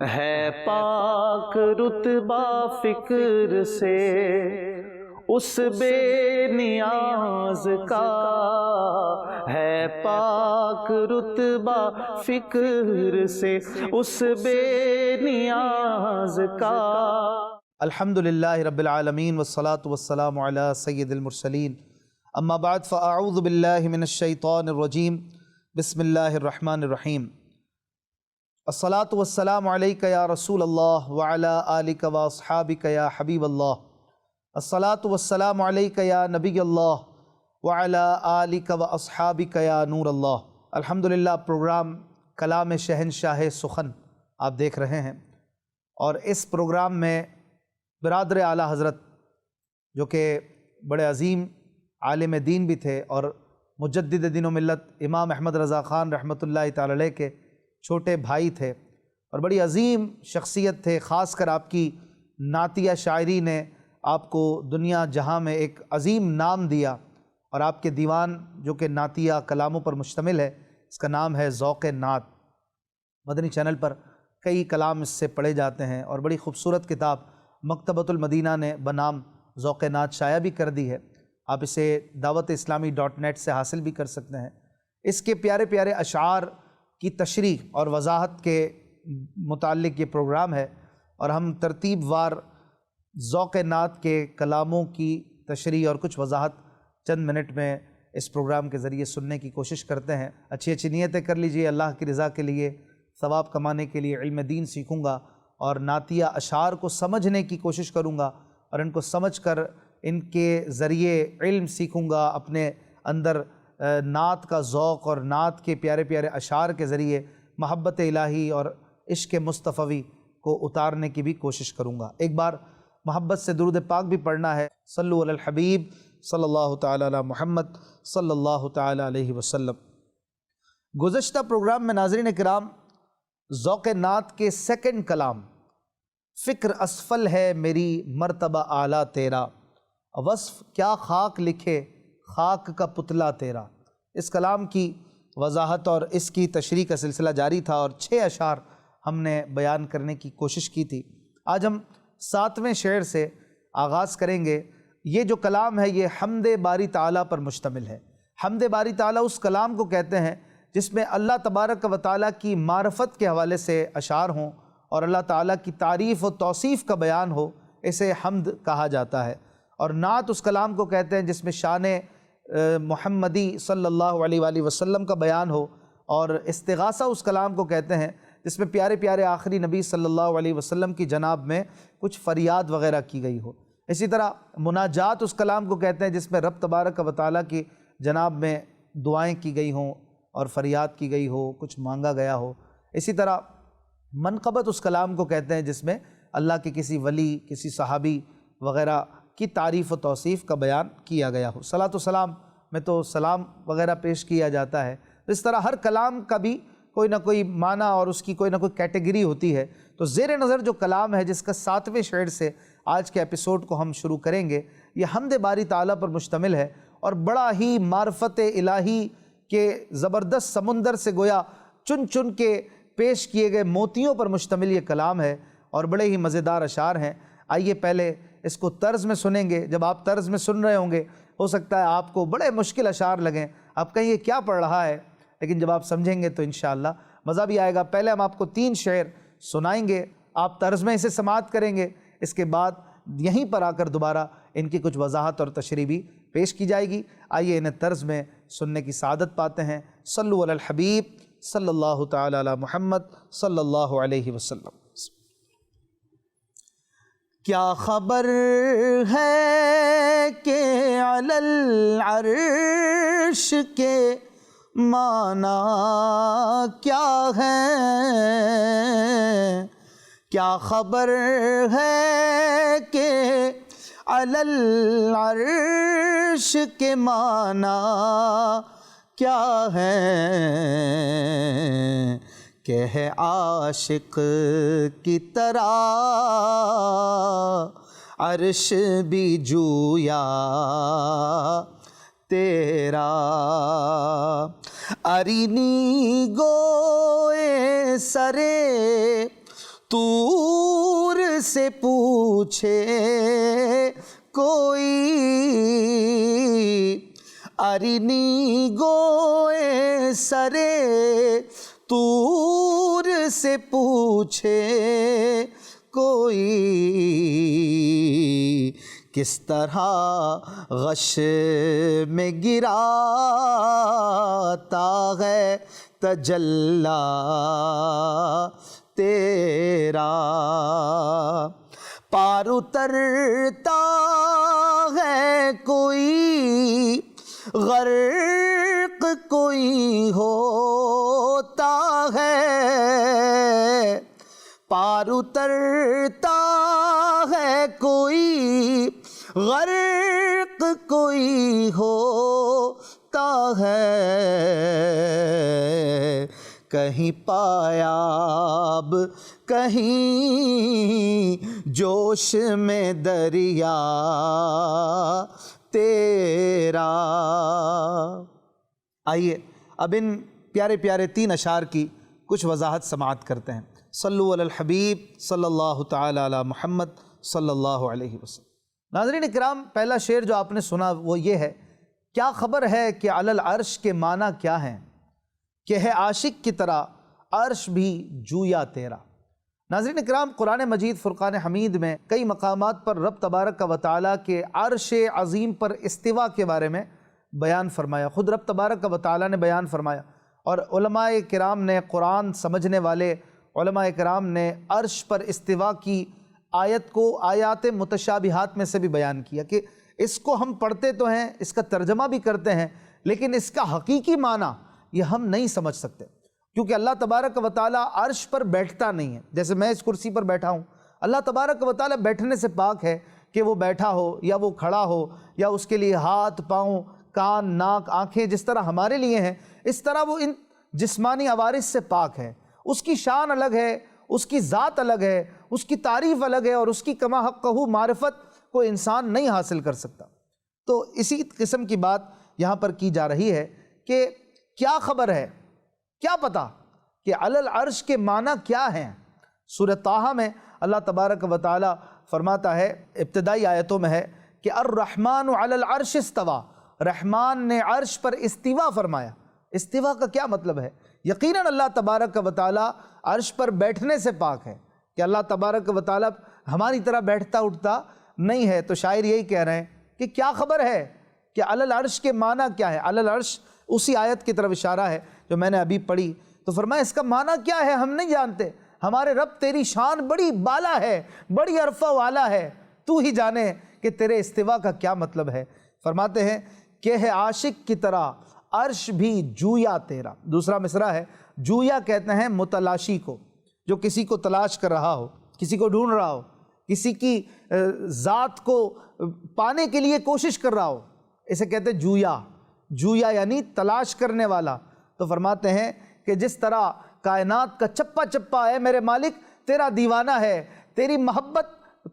ہے پاک رتبہ فکر سے اس بے نیاز کا، ہے پاک رتبہ فکر سے اس بے نیاز کا۔ الحمدللہ رب العالمین والصلاة والسلام علی سید المرسلین، اما بعد فاعوذ باللہ من الشیطان الرجیم، بسم اللہ الرحمن الرحیم۔ الصلاة والسلام علیک یا رسول اللہ وعلی آلک واصحابک یا حبیب اللہ، الصلاة والسلام علیک یا نبی اللہ وعلی آلک واصحابک یا نور اللہ۔ الحمدللہ پروگرام کلام شہنشاہ سخن آپ دیکھ رہے ہیں، اور اس پروگرام میں برادر اعلیٰ حضرت جو کہ بڑے عظیم عالم دین بھی تھے اور مجدد دین و ملت امام احمد رضا خان رحمۃ اللہ تعالی علیہ کے چھوٹے بھائی تھے اور بڑی عظیم شخصیت تھے، خاص کر آپ کی نعتیہ شاعری نے آپ کو دنیا جہاں میں ایک عظیم نام دیا، اور آپ کے دیوان جو کہ نعتیہ کلاموں پر مشتمل ہے، اس کا نام ہے ذوق نعت۔ مدنی چینل پر کئی کلام اس سے پڑھے جاتے ہیں، اور بڑی خوبصورت کتاب مکتبۃ المدینہ نے بنام ذوق نعت شائع بھی کر دی ہے۔ آپ اسے dawat-islami.net سے حاصل بھی کر سکتے ہیں۔ اس کے پیارے پیارے اشعار کی تشریح اور وضاحت کے متعلق یہ پروگرام ہے، اور ہم ترتیب وار ذوق نعت کے کلاموں کی تشریح اور کچھ وضاحت چند منٹ میں اس پروگرام کے ذریعے سننے کی کوشش کرتے ہیں۔ اچھی اچھی نیتیں کر لیجئے، اللہ کی رضا کے لیے، ثواب کمانے کے لیے علم دین سیکھوں گا، اور نعتیہ اشعار کو سمجھنے کی کوشش کروں گا، اور ان کو سمجھ کر ان کے ذریعے علم سیکھوں گا، اپنے اندر نعت کا ذوق اور نعت کے پیارے پیارے اشعار کے ذریعے محبت الہی اور عشق مصطفی کو اتارنے کی بھی کوشش کروں گا۔ ایک بار محبت سے درود پاک بھی پڑھنا ہے، صلو علی الحبیب صلی اللہ تعالی علی محمد صلی اللہ تعالی علیہ وسلم۔ گزشتہ پروگرام میں ناظرین کرام ذوق نعت کے سیکنڈ کلام فکر اسفل ہے میری مرتبہ اعلیٰ تیرا، وصف کیا خاک لکھے خاک کا پتلا تیرا، اس کلام کی وضاحت اور اس کی تشریح کا سلسلہ جاری تھا، اور 6 اشعار ہم نے بیان کرنے کی کوشش کی تھی۔ آج ہم 7ویں شعر سے آغاز کریں گے۔ یہ جو کلام ہے یہ حمد باری تعالیٰ پر مشتمل ہے۔ حمد باری تعالیٰ اس کلام کو کہتے ہیں جس میں اللہ تبارک و تعالیٰ کی معرفت کے حوالے سے اشعار ہوں اور اللہ تعالیٰ کی تعریف و توصیف کا بیان ہو، اسے حمد کہا جاتا ہے۔ اور نعت اس کلام کو کہتے ہیں جس میں شان محمدی صلی اللہ علیہ وآلہ وسلم کا بیان ہو، اور استغاثہ اس کلام کو کہتے ہیں جس میں پیارے پیارے آخری نبی صلی اللہ علیہ وسلم کی جناب میں کچھ فریاد وغیرہ کی گئی ہو۔ اسی طرح مناجات اس کلام کو کہتے ہیں جس میں رب تبارک و تعالیٰ کی جناب میں دعائیں کی گئی ہوں اور فریاد کی گئی ہو، کچھ مانگا گیا ہو۔ اسی طرح منقبت اس کلام کو کہتے ہیں جس میں اللہ کے کسی ولی، کسی صحابی وغیرہ کی تعریف و توصیف کا بیان کیا گیا ہو۔ صلاۃ و سلام میں تو سلام وغیرہ پیش کیا جاتا ہے۔ اس طرح ہر کلام کا بھی کوئی نہ کوئی معنی اور اس کی کوئی نہ کوئی کیٹیگری ہوتی ہے۔ تو زیر نظر جو کلام ہے جس کا 7ویں شعر سے آج کے ایپیسوڈ کو ہم شروع کریں گے، یہ حمد باری تعالیٰ پر مشتمل ہے، اور بڑا ہی معرفت الہی کے زبردست سمندر سے گویا چن چن کے پیش کیے گئے موتیوں پر مشتمل یہ کلام ہے، اور بڑے ہی مزیدار اشعار ہیں۔ آئیے پہلے اس کو طرز میں سنیں گے۔ جب آپ طرز میں سن رہے ہوں گے ہو سکتا ہے آپ کو بڑے مشکل اشعار لگیں، آپ کہیں یہ کیا پڑھ رہا ہے، لیکن جب آپ سمجھیں گے تو انشاءاللہ مزہ بھی آئے گا۔ پہلے ہم آپ کو 3 شعر سنائیں گے، آپ طرز میں اسے سماعت کریں گے، اس کے بعد یہیں پر آ کر دوبارہ ان کی کچھ وضاحت اور تشریح بھی پیش کی جائے گی۔ آئیے انہیں طرز میں سننے کی سعادت پاتے ہیں۔ صلو علی الحبیب صلی اللہ تعالی علی محمد صلی اللہ علیہ وسلم۔ کیا خبر ہے کہ علی العرش کے معنی کیا ہے، کیا خبر ہے کہ علی العرش کے معنی کیا ہے، کہ ہے عاشق کی طرح عرش بھی جویا تیرا، ارینی گوئے سرے طور سے پوچھے کوئی، ارنی گوئے سرے طور سے پوچھے کوئی، کس طرح غش میں گراتا ہے تجلی تیرا، پار اترتا ہے کوئی، غرق کوئی ہوتا ہے، پار اترتا ہے کوئی، غرق کوئی ہوتا ہے، کہیں پایاب کہیں جوش میں دریا تیرا۔ آئیے اب ان پیارے پیارے 3 اشعار کی کچھ وضاحت سماعت کرتے ہیں۔ صلو علی الحبیب صلی اللہ تعالی علی محمد صلی اللہ علیہ وسلم۔ ناظرین اکرام، پہلا شعر جو آپ نے سنا وہ یہ ہے، کیا خبر ہے کہ علی العرش کے معنی کیا ہیں، کہ ہے عاشق کی طرح عرش بھی جویا تیرا۔ ناظرین اکرام، قرآن مجید فرقان حمید میں کئی مقامات پر رب تبارک و تعالیٰ کے عرش عظیم پر استوا کے بارے میں بیان فرمایا، خود رب تبارک و تعالیٰ نے بیان فرمایا، اور علماء کرام نے، قرآن سمجھنے والے علماء کرام نے عرش پر استوا کی آیت کو آیات متشابہات میں سے بھی بیان کیا کہ اس کو ہم پڑھتے تو ہیں، اس کا ترجمہ بھی کرتے ہیں، لیکن اس کا حقیقی معنی یہ ہم نہیں سمجھ سکتے، کیونکہ اللہ تبارک و تعالیٰ عرش پر بیٹھتا نہیں ہے۔ جیسے میں اس کرسی پر بیٹھا ہوں، اللہ تبارک و تعالیٰ بیٹھنے سے پاک ہے کہ وہ بیٹھا ہو یا وہ کھڑا ہو یا اس کے لیے ہاتھ، پاؤں، کان، ناک، آنکھیں جس طرح ہمارے لیے ہیں، اس طرح وہ ان جسمانی عوارض سے پاک ہے۔ اس کی شان الگ ہے، اس کی ذات الگ ہے، اس کی تعریف الگ ہے، اور اس کی کما حقہ معرفت کوئی انسان نہیں حاصل کر سکتا۔ تو اسی قسم کی بات یہاں پر کی جا رہی ہے کہ کیا خبر ہے، کیا پتہ کہ علی العرش کے معنی کیا ہیں۔ سورہ طٰہٰ میں اللہ تبارک و تعالی فرماتا ہے، ابتدائی آیتوں میں ہے کہ الرحمن علی العرش استویٰ، رحمان نے عرش پر استوا فرمایا۔ استوا کا کیا مطلب ہے؟ یقیناً اللہ تبارک و تعالی عرش پر بیٹھنے سے پاک ہے، کہ اللہ تبارک و تعالی ہماری طرح بیٹھتا اٹھتا نہیں ہے۔ تو شاعر یہی کہہ رہے ہیں کہ کیا خبر ہے کہ علی العرش کے معنی کیا ہے۔ علی العرش اسی آیت کی طرف اشارہ ہے جو میں نے ابھی پڑھی، تو فرمایا اس کا معنی کیا ہے ہم نہیں جانتے، ہمارے رب تیری شان بڑی بالا ہے، بڑی عرفہ والا ہے، تو ہی جانے کہ تیرے استوا کا کیا مطلب ہے۔ فرماتے ہیں کہ ہے عاشق کی طرح عرش بھی جویا تیرا۔ دوسرا مصرع ہے، جویا کہتے ہیں متلاشی کو، جو کسی کو تلاش کر رہا ہو، کسی کو ڈھونڈ رہا ہو، کسی کی ذات کو پانے کے لیے کوشش کر رہا ہو، اسے کہتے ہیں جویا۔ جویا یعنی تلاش کرنے والا۔ تو فرماتے ہیں کہ جس طرح کائنات کا چپا چپا ہے میرے مالک تیرا دیوانہ ہے، تیری محبت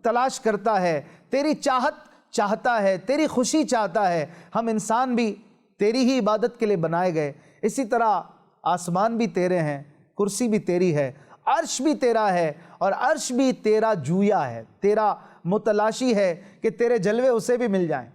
تلاش کرتا ہے، تیری چاہت چاہتا ہے، تیری خوشی چاہتا ہے۔ ہم انسان بھی تیری ہی عبادت کے لیے بنائے گئے، اسی طرح آسمان بھی تیرے ہیں، کرسی بھی تیری ہے، عرش بھی تیرا ہے، اور عرش بھی تیرا جویا ہے، تیرا متلاشی ہے کہ تیرے جلوے اسے بھی مل جائیں،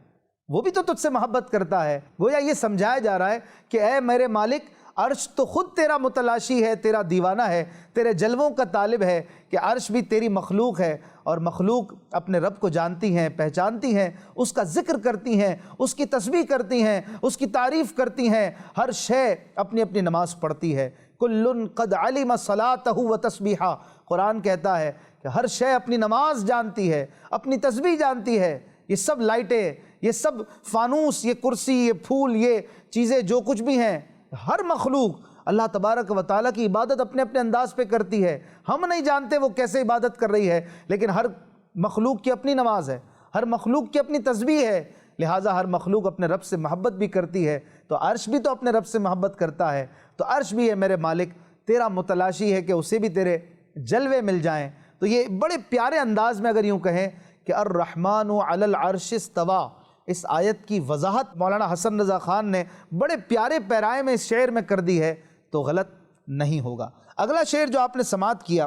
وہ بھی تو تجھ سے محبت کرتا ہے۔ گویا یہ سمجھایا جا رہا ہے کہ اے میرے مالک، عرش تو خود تیرا متلاشی ہے، تیرا دیوانہ ہے، تیرے جلووں کا طالب ہے، کہ عرش بھی تیری مخلوق ہے، اور مخلوق اپنے رب کو جانتی ہیں، پہچانتی ہیں، اس کا ذکر کرتی ہیں، اس کی تسبیح کرتی ہیں، اس کی تعریف کرتی ہیں، ہر شے اپنی اپنی نماز پڑھتی ہے۔ کل قد علم صلاتہ و تسبیحہ، قرآن کہتا ہے کہ ہر شے اپنی نماز جانتی ہے، اپنی تسبیح جانتی ہے۔ یہ سب لائٹیں، یہ سب فانوس، یہ کرسی، یہ پھول، یہ چیزیں جو کچھ بھی ہیں، ہر مخلوق اللہ تبارک و تعالیٰ کی عبادت اپنے اپنے انداز پہ کرتی ہے۔ ہم نہیں جانتے وہ کیسے عبادت کر رہی ہے، لیکن ہر مخلوق کی اپنی نماز ہے، ہر مخلوق کی اپنی تسبیح ہے، لہٰذا ہر مخلوق اپنے رب سے محبت بھی کرتی ہے۔ تو عرش بھی تو اپنے رب سے محبت کرتا ہے، تو عرش بھی ہے میرے مالک تیرا متلاشی ہے کہ اسے بھی تیرے جلوے مل جائیں۔ تو یہ بڑے پیارے انداز میں اگر یوں کہیں کہ الرحمن علی العرش استویٰ، اس آیت کی وضاحت مولانا حسن رضا خان نے بڑے پیارے پیرائے میں اس شعر میں کر دی ہے، تو غلط نہیں ہوگا۔ اگلا شعر جو آپ نے سماعت کیا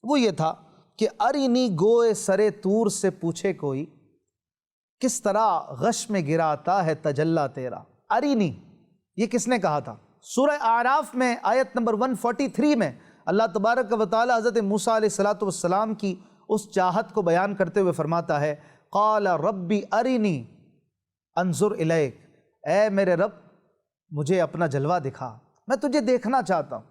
وہ یہ تھا کہ ارینی گوئے سرے طور سے پوچھے کوئی، کس طرح غش میں گراتا ہے تجلی تیرا۔ ارینی یہ کس نے کہا تھا؟ سورہ اعراف میں آیت نمبر 143 میں اللہ تبارک و تعالی حضرت موسیٰ علیہ السلام کی اس چاہت کو بیان کرتے ہوئے فرماتا ہے، قال ربی ارینی انظر الیک، اے میرے رب مجھے اپنا جلوہ دکھا، میں تجھے دیکھنا چاہتا ہوں،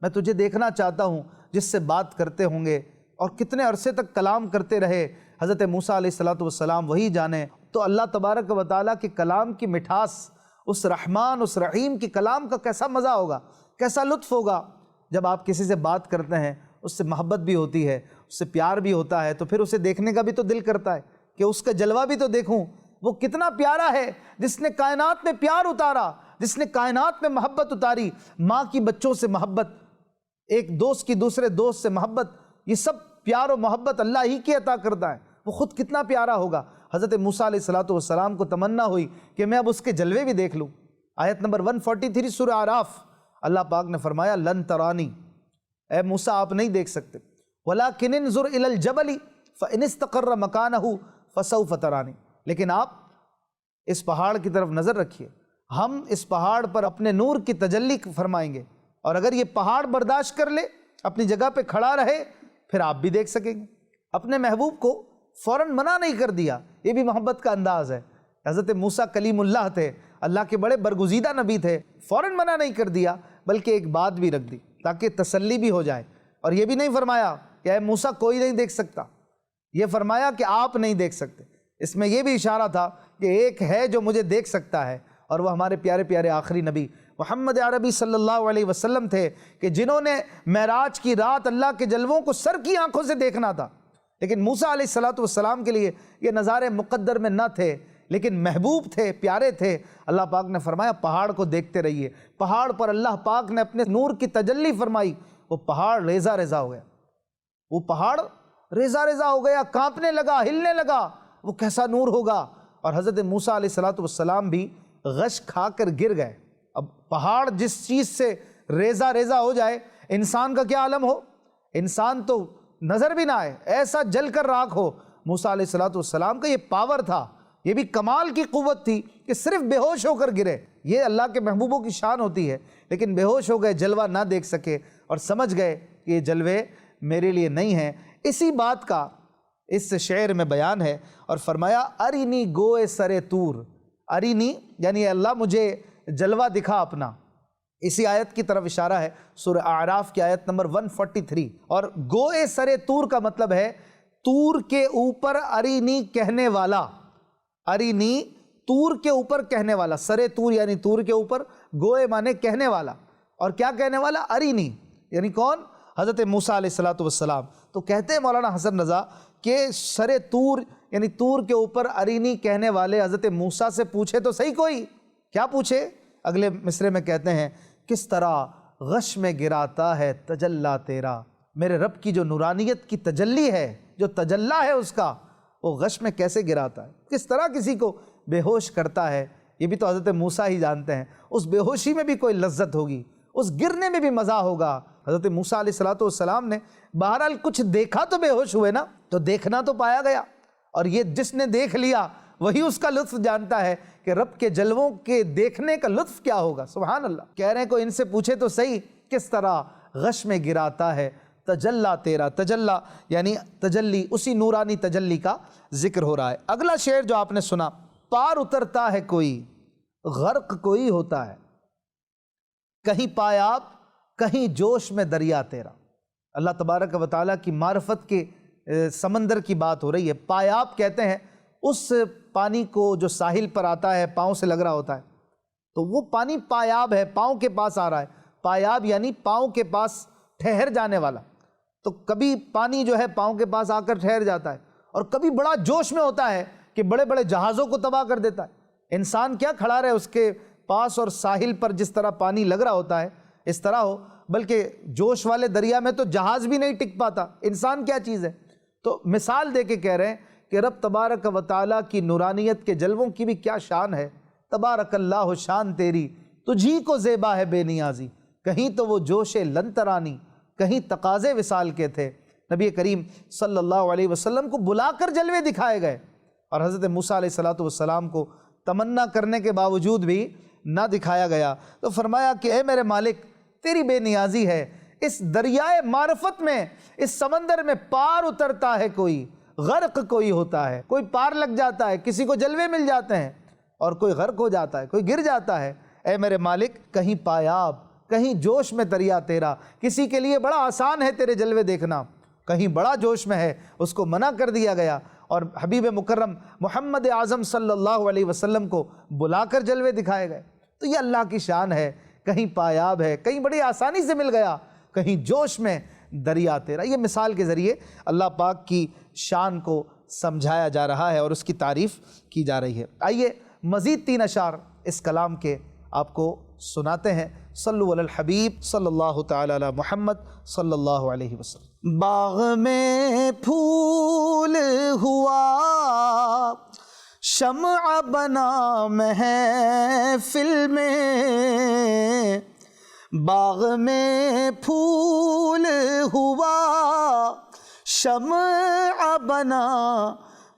میں تجھے دیکھنا چاہتا ہوں جس سے بات کرتے ہوں گے۔ اور کتنے عرصے تک کلام کرتے رہے حضرت موسیٰ علیہ السلام، وہی جانے۔ تو اللہ تبارک و تعالیٰ کے کلام کی مٹھاس، اس رحمان اس رحیم کی کلام کا کیسا مزہ ہوگا، کیسا لطف ہوگا جب آپ کسی سے بات کرتے ہیں، اس سے محبت بھی ہوتی ہے، اس سے پیار بھی ہوتا ہے، تو پھر اسے دیکھنے کا بھی تو دل کرتا ہے کہ اس کا جلوہ بھی تو دیکھوں۔ وہ کتنا پیارا ہے جس نے کائنات میں پیار اتارا، جس نے کائنات میں محبت اتاری، ماں کی بچوں سے محبت، ایک دوست کی دوسرے دوست سے محبت، یہ سب پیار و محبت اللہ ہی کی عطا کرتا ہے۔ وہ خود کتنا پیارا ہوگا۔ حضرت موسیٰ علیہ السلام کو تمنا ہوئی کہ میں اب اس کے جلوے بھی دیکھ لوں۔ آیت نمبر 143 سورہ اعراف، اللہ پاک نے فرمایا لن ترانی، اے موسیٰ آپ نہیں دیکھ سکتے، ولیکن انظر الی الجبل فإن استقر مکانہ فسوف ترانی، لیکن آپ اس پہاڑ کی طرف نظر رکھیے، ہم اس پہاڑ پر اپنے نور کی تجلی فرمائیں گے، اور اگر یہ پہاڑ برداشت کر لے، اپنی جگہ پہ کھڑا رہے، پھر آپ بھی دیکھ سکیں گے۔ اپنے محبوب کو فوراً منع نہیں کر دیا، یہ بھی محبت کا انداز ہے۔ حضرت موسیٰ کلیم اللہ تھے، اللہ کے بڑے برگزیدہ نبی تھے، فوراً منع نہیں کر دیا، بلکہ ایک بات بھی رکھ دی تاکہ تسلی بھی ہو جائے۔ اور یہ بھی نہیں فرمایا کہ اے موسیٰ کوئی نہیں دیکھ سکتا، یہ فرمایا کہ آپ نہیں دیکھ سکتے۔ اس میں یہ بھی اشارہ تھا کہ ایک ہے جو مجھے دیکھ سکتا ہے، اور وہ ہمارے پیارے پیارے آخری نبی محمد عربی صلی اللہ علیہ وسلم تھے، کہ جنہوں نے معراج کی رات اللہ کے جلووں کو سر کی آنکھوں سے دیکھنا تھا۔ لیکن موسیٰ علیہ السلام کے لیے یہ نظارے مقدر میں نہ تھے، لیکن محبوب تھے، پیارے تھے۔ اللہ پاک نے فرمایا پہاڑ کو دیکھتے رہیے۔ پہاڑ پر اللہ پاک نے اپنے نور کی تجلی فرمائی، وہ پہاڑ ریزہ ریزہ ہو گیا، وہ پہاڑ ریزہ ریزہ ہو گیا، کانپنے لگا، ہلنے لگا۔ وہ کیسا نور ہوگا۔ اور حضرت موسیٰ علیہ السلام بھی غش کھا کر گر گئے۔ اب پہاڑ جس چیز سے ریزہ ریزہ ہو جائے، انسان کا کیا عالم ہو؟ انسان تو نظر بھی نہ آئے، ایسا جل کر راکھ ہو۔ موسیٰ علیہ السلام کا یہ پاور تھا، یہ بھی کمال کی قوت تھی کہ صرف بے ہوش ہو کر گرے۔ یہ اللہ کے محبوبوں کی شان ہوتی ہے، لیکن بے ہوش ہو گئے، جلوہ نہ دیکھ سکے، اور سمجھ گئے کہ یہ جلوے میرے لیے نہیں ہیں۔ اسی بات کا اس شعر میں بیان ہے، اور فرمایا ارینی گوئے سرے طور، ارینی یعنی اے اللہ مجھے جلوہ دکھا اپنا۔ اسی آیت کی طرف اشارہ ہے سورہ اعراف کی آیت نمبر 143۔ اور گوئے سرے طور کا مطلب ہے طور کے اوپر ارینی کہنے والا، ارینی طور کے اوپر کہنے والا، سرے طور یعنی طور کے اوپر، گوئے مانے کہنے والا، اور کیا کہنے والا؟ ارینی یعنی کون؟ حضرت موسیٰ علیہ السلام۔ تو کہتے ہیں مولانا حسن رضا کہ سرے طور یعنی طور کے اوپر ارینی کہنے والے حضرت موسیٰ سے پوچھے تو صحیح کوئی، کیا پوچھے؟ اگلے مصرے میں کہتے ہیں کس طرح غش میں گراتا ہے تجلی تیرا، میرے رب کی جو نورانیت کی تجلی ہے، جو تجلی ہے اس کا، وہ غش میں کیسے گراتا ہے، کس طرح کسی کو بے ہوش کرتا ہے۔ یہ بھی تو حضرت موسیٰ ہی جانتے ہیں، اس بے ہوشی میں بھی کوئی لذت ہوگی، اس گرنے میں بھی مزہ ہوگا۔ حضرت موسیٰ علیہ السلام نے بہرحال کچھ دیکھا تو بے ہوش ہوئے نا، تو دیکھنا تو پایا گیا، اور یہ جس نے دیکھ لیا وہی اس کا لطف جانتا ہے کہ رب کے جلووں کے دیکھنے کا لطف کیا ہوگا۔ سبحان اللہ۔ کہہ رہے ہیں کوئی ان سے پوچھے تو صحیح کس طرح غش میں گراتا ہے تجلی تیرا، تجلی یعنی تجلی، اسی نورانی تجلی کا ذکر ہو رہا ہے۔ اگلا شعر جو آپ نے سنا، پار اترتا ہے کوئی، غرق کوئی ہوتا ہے، کہیں پایاب کہیں جوش میں دریا تیرا۔ اللہ تبارک و تعالیٰ کی معرفت کے سمندر کی بات ہو رہی ہے۔ پایاب کہتے ہیں اس پانی کو جو ساحل پر آتا ہے، پاؤں سے لگ رہا ہوتا ہے، تو وہ پانی پایاب ہے، پاؤں کے پاس آ رہا ہے۔ پایاب یعنی پاؤں کے پاس ٹھہر جانے والا۔ تو کبھی پانی جو ہے پاؤں کے پاس آ کر ٹھہر جاتا ہے، اور کبھی بڑا جوش میں ہوتا ہے کہ بڑے بڑے جہازوں کو تباہ کر دیتا ہے۔ انسان کیا کھڑا رہے اس کے پاس، اور ساحل پر جس طرح پانی لگ رہا ہوتا ہے اس طرح ہو، بلکہ جوش والے دریا میں تو جہاز بھی نہیں ٹک پاتا، انسان کیا چیز ہے۔ تو مثال دے کے کہہ رہے ہیں کہ رب تبارک و تعالیٰ کی نورانیت کے جلووں کی بھی کیا شان ہے۔ تبارک اللہ شان تیری، تجھی کو زیبا ہے بے نیازی، کہیں تو وہ جوش لن ترانی، کہیں تقاضے وصال کے تھے، نبی کریم صلی اللہ علیہ وسلم کو بلا کر جلوے دکھائے گئے، اور حضرت موسیٰ علیہ السلام کو تمنا کرنے کے باوجود بھی نہ دکھایا گیا۔ تو فرمایا کہ اے میرے مالک، تیری بے نیازی ہے، اس دریائے معرفت میں، اس سمندر میں پار اترتا ہے کوئی، غرق کوئی ہوتا ہے، کوئی پار لگ جاتا ہے، کسی کو جلوے مل جاتے ہیں، اور کوئی غرق ہو جاتا ہے، کوئی گر جاتا ہے۔ اے میرے مالک، کہیں پایاب، کہیں جوش میں دریا تیرا، کسی کے لیے بڑا آسان ہے تیرے جلوے دیکھنا، کہیں بڑا جوش میں ہے، اس کو منع کر دیا گیا، اور حبیب مکرم محمد اعظم صلی اللہ علیہ وسلم کو بلا کر جلوے دکھائے گئے۔ تو یہ اللہ کی شان ہے، کہیں پایاب ہے، کہیں بڑی آسانی سے مل گیا، کہیں جوش میں دریا تیرا۔ یہ مثال کے ذریعے اللہ پاک کی شان کو سمجھایا جا رہا ہے اور اس کی تعریف کی جا رہی ہے۔ آئیے مزید 3 اشعار اس کلام کے آپ کو سناتے ہیں۔ صلو علی الحبیب صلی اللہ تعالی علی محمد صلی اللہ علیہ وسلم۔ باغ میں پھول ہوا، شمع بنا محفل میں، باغ میں پھول ہوا، شمع بنا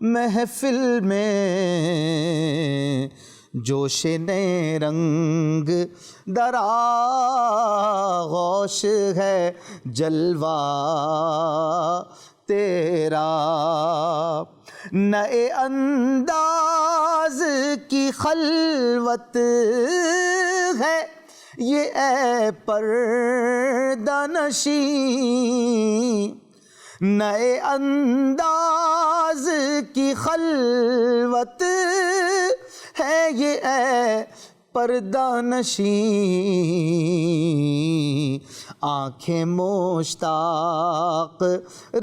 محفل میں، جوش نئے رنگ در آغوش ہے جلوہ تیرا، نئے انداز کی خلوت ہے یہ اے پردہ نشین، نئے انداز کی خلوت ہے یہ اے پردہ نشین، آنکھیں مشتاق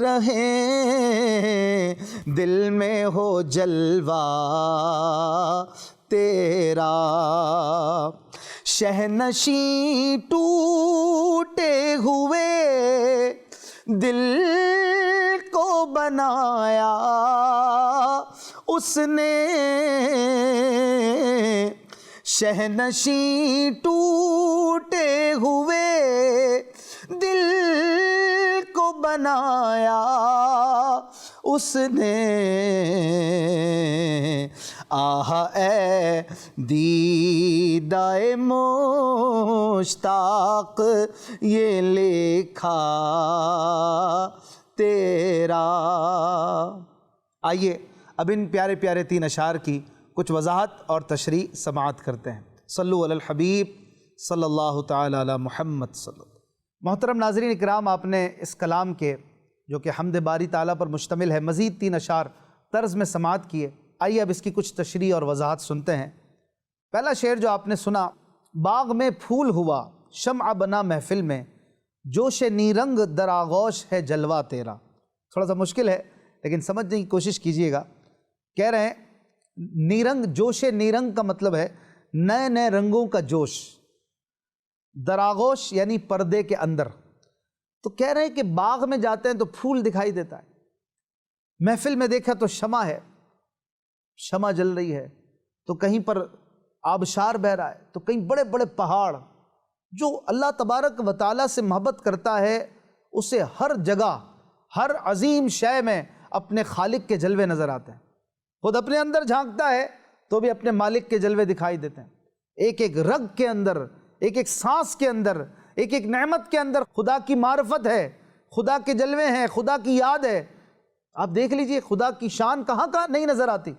رہیں دل میں ہو جلوہ تیرا، شہنشیں ٹوٹے ہوئے دل کو بنایا اس نے، شہنشیں ٹوٹے ہوئے دل کو بنایا اس نے، آہ اے دیدہ مشتاق یہ لکھا تیرا۔ آئیے اب ان پیارے پیارے 3 اشعار کی کچھ وضاحت اور تشریح سماعت کرتے ہیں۔ صلو علی الحبیب صلی اللہ تعالی علی محمد صلی اللہ علیہ وسلم۔ محترم ناظرین اکرام، آپ نے اس کلام کے جو کہ حمد باری تعالیٰ پر مشتمل ہے مزید 3 اشعار طرز میں سماعت کیے۔ آئیے اب اس کی کچھ تشریح اور وضاحت سنتے ہیں۔ پہلا شعر جو آپ نے سنا، باغ میں پھول ہوا، شمع بنا محفل میں، جوش نیرنگ در آغوش ہے جلوہ تیرا۔ تھوڑا سا مشکل ہے لیکن سمجھنے کی کوشش کیجئے گا۔ کہہ رہے ہیں نیرنگ، جوش نیرنگ کا مطلب ہے نئے نئے رنگوں کا جوش، در آغوش یعنی پردے کے اندر۔ تو کہہ رہے ہیں کہ باغ میں جاتے ہیں تو پھول دکھائی دیتا ہے، محفل میں دیکھا تو شمع ہے، شمع جل رہی ہے، تو کہیں پر آبشار بہہ رہا ہے، تو کہیں بڑے بڑے پہاڑ۔ جو اللہ تبارک و تعالیٰ سے محبت کرتا ہے اسے ہر جگہ، ہر عظیم شے میں اپنے خالق کے جلوے نظر آتے ہیں۔ خود اپنے اندر جھانکتا ہے تو بھی اپنے مالک کے جلوے دکھائی دیتے ہیں۔ ایک ایک رگ کے اندر، ایک ایک سانس کے اندر، ایک ایک نعمت کے اندر خدا کی معرفت ہے، خدا کے جلوے ہیں، خدا کی یاد ہے۔ آپ دیکھ لیجئے خدا کی شان کہاں کہاں نہیں نظر آتی۔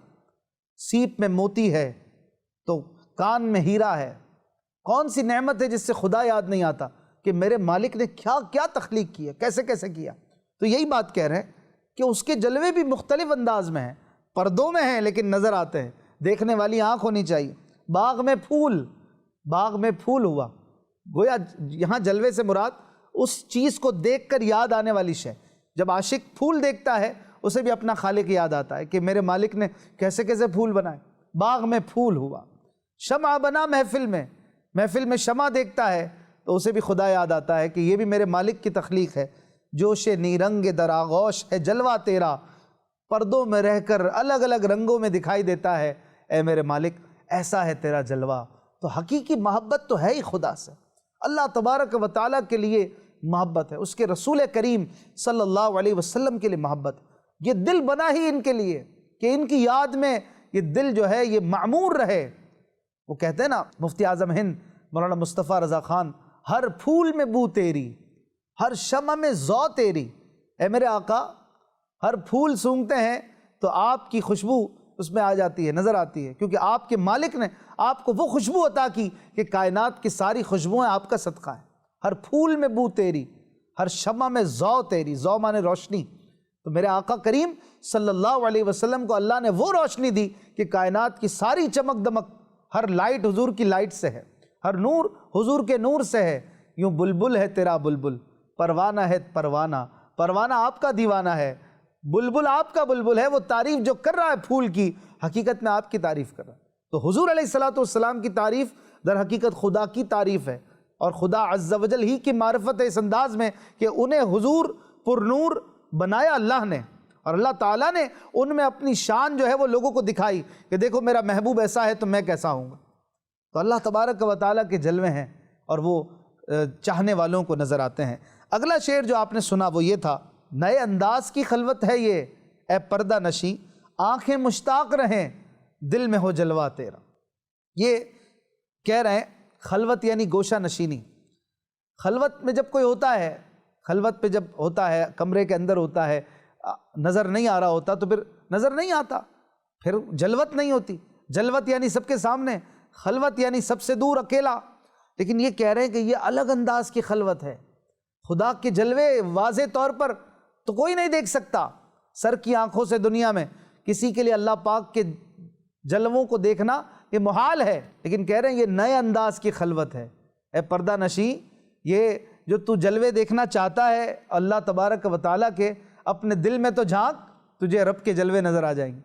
سیپ میں موتی ہے تو کان میں ہیرا ہے۔ کون سی نعمت ہے جس سے خدا یاد نہیں آتا کہ میرے مالک نے کیا کیا تخلیق کی ہے، کیسے کیسے کیا۔ تو یہی بات کہہ رہے ہیں کہ اس کے جلوے بھی مختلف انداز میں ہیں، پردوں میں ہیں لیکن نظر آتے ہیں، دیکھنے والی آنکھ ہونی چاہیے۔ باغ میں پھول، باغ میں پھول ہوا، گویا یہاں جلوے سے مراد اس چیز کو دیکھ کر یاد آنے والی شے۔ جب عاشق پھول دیکھتا ہے اسے بھی اپنا خالق یاد آتا ہے کہ میرے مالک نے کیسے کیسے پھول بنائے۔ باغ میں پھول ہوا، شمع بنا محفل میں، محفل میں شمع دیکھتا ہے تو اسے بھی خدا یاد آتا ہے کہ یہ بھی میرے مالک کی تخلیق ہے۔ جوش نیرنگ در آغوش ہے جلوہ تیرا، پردوں میں رہ کر الگ الگ رنگوں میں دکھائی دیتا ہے اے میرے مالک، ایسا ہے تیرا جلوہ۔ تو حقیقی محبت تو ہے ہی خدا سے۔ اللہ تبارک و تعالیٰ کے لیے محبت ہے، اس کے رسول کریم صلی اللہ علیہ وسلم کے لیے محبت ہے۔ یہ دل بنا ہی ان کے لیے کہ ان کی یاد میں یہ دل جو ہے یہ معمور رہے۔ وہ کہتے ہیں نا مفتی اعظم ہند مولانا مصطفیٰ رضا خان، ہر پھول میں بو تیری، ہر شمع میں ذو تیری۔ اے میرے آقا، ہر پھول سونگھتے ہیں تو آپ کی خوشبو اس میں آ جاتی ہے، نظر آتی ہے، کیونکہ آپ کے مالک نے آپ کو وہ خوشبو عطا کی کہ کائنات کی ساری خوشبوئیں آپ کا صدقہ ہیں۔ ہر پھول میں بو تیری، ہر شمع میں ذو تیری، ذو مانے روشنی۔ تو میرے آقا کریم صلی اللہ علیہ وسلم کو اللہ نے وہ روشنی دی کہ کائنات کی ساری چمک دمک، ہر لائٹ حضور کی لائٹ سے ہے، ہر نور حضور کے نور سے ہے۔ یوں بلبل ہے تیرا بلبل، پروانہ ہے پروانہ، پروانہ آپ کا دیوانہ ہے، بلبل آپ کا بلبل ہے۔ وہ تعریف جو کر رہا ہے پھول کی، حقیقت میں آپ کی تعریف کر رہا ہے۔ تو حضور علیہ الصلوۃ کی تعریف در حقیقت خدا کی تعریف ہے، اور خدا عز و جل ہی کی معرفت ہے اس انداز میں کہ انہیں حضور پر نور بنایا اللہ نے، اور اللہ تعالیٰ نے ان میں اپنی شان جو ہے وہ لوگوں کو دکھائی کہ دیکھو میرا محبوب ایسا ہے تو میں کیسا ہوں گا۔ تو اللہ تبارک و تعالیٰ کے جلوے ہیں اور وہ چاہنے والوں کو نظر آتے ہیں۔ اگلا شعر جو آپ نے سنا وہ یہ تھا، نئے انداز کی خلوت ہے یہ اے پردہ نشیں، آنکھیں مشتاق رہیں دل میں ہو جلوہ تیرا۔ یہ کہہ رہے ہیں خلوت یعنی گوشہ نشینی۔ خلوت میں جب کوئی ہوتا ہے، خلوت پہ جب ہوتا ہے، کمرے کے اندر ہوتا ہے، نظر نہیں آ رہا ہوتا تو پھر نظر نہیں آتا، پھر جلوت نہیں ہوتی۔ جلوت یعنی سب کے سامنے، خلوت یعنی سب سے دور اکیلا۔ لیکن یہ کہہ رہے ہیں کہ یہ الگ انداز کی خلوت ہے۔ خدا کے جلوے واضح طور پر تو کوئی نہیں دیکھ سکتا، سر کی آنکھوں سے دنیا میں کسی کے لیے اللہ پاک کے جلووں کو دیکھنا یہ محال ہے، لیکن کہہ رہے ہیں یہ نئے انداز کی خلوت ہے اے پردہ نشیں۔ یہ جو تو جلوے دیکھنا چاہتا ہے اللہ تبارک و تعالیٰ کے، اپنے دل میں تو جھانک، تجھے رب کے جلوے نظر آ جائیں گے۔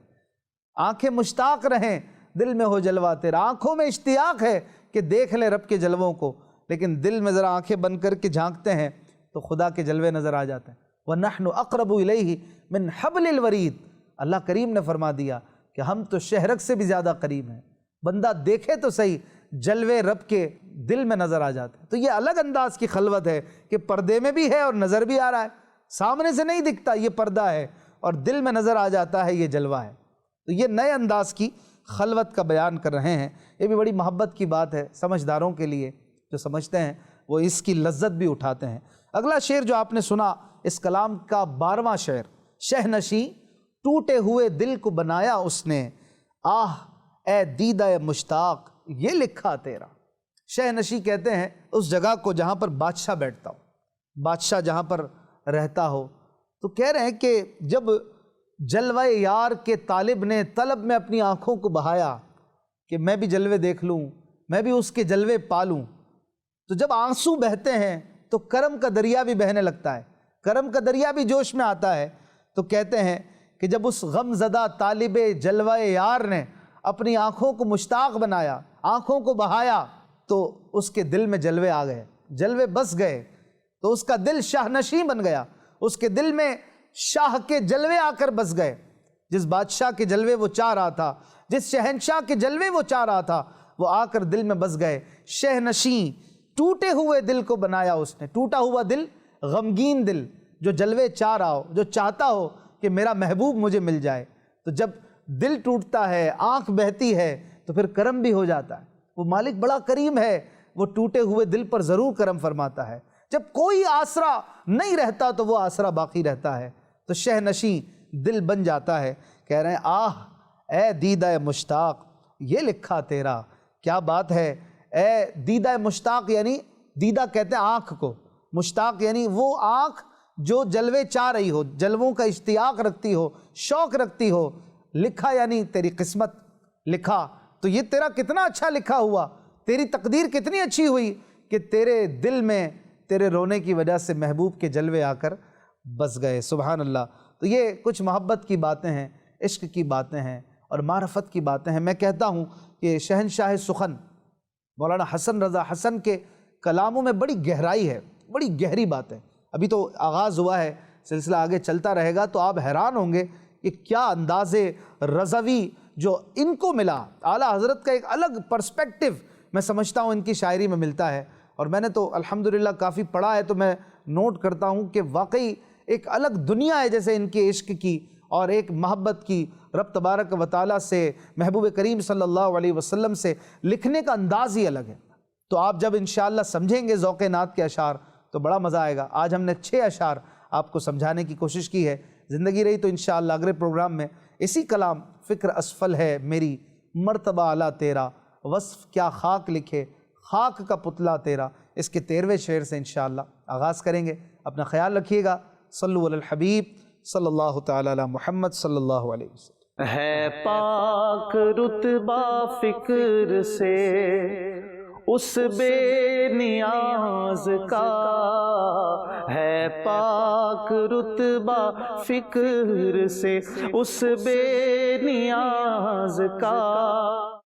آنکھیں مشتاق رہیں دل میں ہو جلوہ تیرا، آنکھوں میں اشتیاق ہے کہ دیکھ لیں رب کے جلووں کو، لیکن دل میں ذرا آنکھیں بند کر کے جھانکتے ہیں تو خدا کے جلوے نظر آ جاتے ہیں۔ وَنَحْنُ أَقْرَبُ إِلَيْهِ مِنْ حَبْلِ الْوَرِيدِ، اللہ کریم نے فرما دیا کہ ہم تو شہرک سے بھی زیادہ قریب ہیں۔ بندہ دیکھے تو صحیح، جلوے رب کے دل میں نظر آ جاتے ہیں۔ تو یہ الگ انداز کی خلوت ہے کہ پردے میں بھی ہے اور نظر بھی آ رہا ہے، سامنے سے نہیں دکھتا یہ پردہ ہے اور دل میں نظر آ جاتا ہے یہ جلوہ ہے۔ تو یہ نئے انداز کی خلوت کا بیان کر رہے ہیں۔ یہ بھی بڑی محبت کی بات ہے سمجھداروں کے لیے، جو سمجھتے ہیں وہ اس کی لذت بھی اٹھاتے ہیں۔ اگلا شعر جو آپ نے سنا اس کلام کا 12واں شعر، شہ نشیں ٹوٹے ہوئے دل کو بنایا اس نے، آہ اے دیدہ مشتاق یہ لکھا تیرا۔ شہ نشیں کہتے ہیں اس جگہ کو جہاں پر بادشاہ بیٹھتا ہو، بادشاہ جہاں پر رہتا ہو۔ تو کہہ رہے ہیں کہ جب جلوہ یار کے طالب نے طلب میں اپنی آنکھوں کو بہایا کہ میں بھی جلوے دیکھ لوں، میں بھی اس کے جلوے پالوں، تو جب آنسو بہتے ہیں تو کرم کا دریا بھی بہنے لگتا ہے، کرم کا دریا بھی جوش میں آتا ہے۔ تو کہتے ہیں کہ جب اس غم زدہ طالب جلوہ یار نے اپنی آنکھوں کو مشتاق بنایا، آنکھوں کو بہایا، تو اس کے دل میں جلوے آ گئے، جلوے بس گئے، تو اس کا دل شاہ نشیں بن گیا، اس کے دل میں شاہ کے جلوے آ کر بس گئے۔ جس بادشاہ کے جلوے وہ چاہ رہا تھا، جس شہنشاہ کے جلوے وہ چاہ رہا تھا، وہ آ کر دل میں بس گئے۔ شہ نشیں ٹوٹے ہوئے دل کو بنایا اس نے، ٹوٹا ہوا دل، غمگین دل، جو جلوے چاہ رہا ہو، جو چاہتا ہو کہ میرا محبوب مجھے مل جائے۔ تو جب دل ٹوٹتا ہے، آنکھ بہتی ہے، تو پھر کرم بھی ہو جاتا ہے۔ وہ مالک بڑا کریم ہے، وہ ٹوٹے ہوئے دل پر ضرور کرم فرماتا ہے۔ جب کوئی آسرا نہیں رہتا تو وہ آسرا باقی رہتا ہے، تو شہ نشیں دل بن جاتا ہے۔ کہہ رہے ہیں آہ اے دیدہ مشتاق یہ لکھا تیرا، کیا بات ہے۔ اے دیدہ مشتاق یعنی دیدہ کہتے ہیں آنکھ کو، مشتاق یعنی وہ آنکھ جو جلوے چاہ رہی ہو، جلووں کا اشتیاق رکھتی ہو، شوق رکھتی ہو۔ لکھا یعنی تیری قسمت، لکھا تو یہ تیرا کتنا اچھا لکھا ہوا، تیری تقدیر کتنی اچھی ہوئی کہ تیرے دل میں تیرے رونے کی وجہ سے محبوب کے جلوے آ کر بس گئے۔ سبحان اللہ۔ تو یہ کچھ محبت کی باتیں ہیں، عشق کی باتیں ہیں اور معرفت کی باتیں ہیں۔ میں کہتا ہوں کہ شہنشاہ سخن مولانا حسن رضا حسن کے کلاموں میں بڑی گہرائی ہے، بڑی گہری بات ہے۔ ابھی تو آغاز ہوا ہے، سلسلہ آگے چلتا رہے گا تو آپ حیران ہوں گے کہ کیا انداز رضوی جو ان کو ملا، اعلیٰ حضرت کا ایک الگ پرسپیکٹو میں سمجھتا ہوں ان کی شاعری میں ملتا ہے۔ اور میں نے تو الحمدللہ کافی پڑھا ہے، تو میں نوٹ کرتا ہوں کہ واقعی ایک الگ دنیا ہے جیسے ان کے عشق کی اور ایک محبت کی، رب تبارک و تعالیٰ سے، محبوب کریم صلی اللہ علیہ وسلم سے لکھنے کا انداز ہی الگ ہے۔ تو آپ جب انشاءاللہ سمجھیں گے ذوق نعت کے اشعار تو بڑا مزہ آئے گا۔ آج ہم نے 6 اشعار آپ کو سمجھانے کی کوشش کی ہے، زندگی رہی تو انشاءاللہ اگلے پروگرام میں اسی کلام فکر اسفل ہے میری، مرتبہ اعلیٰ تیرا، وصف کیا خاک لکھے، خاک کا پتلا تیرا، اس کے 13ویں شعر سے انشاءاللہ آغاز کریں گے۔ اپنا خیال رکھیے گا۔ صلو علی الحبیب صلی اللہ تعالی علی محمد صلی اللہ علیہ وسلم۔ ہے پاک رتبہ فکر سے اس بے نیاز کا، ہے پاک رتبہ فکر سے اس بے نیاز کا۔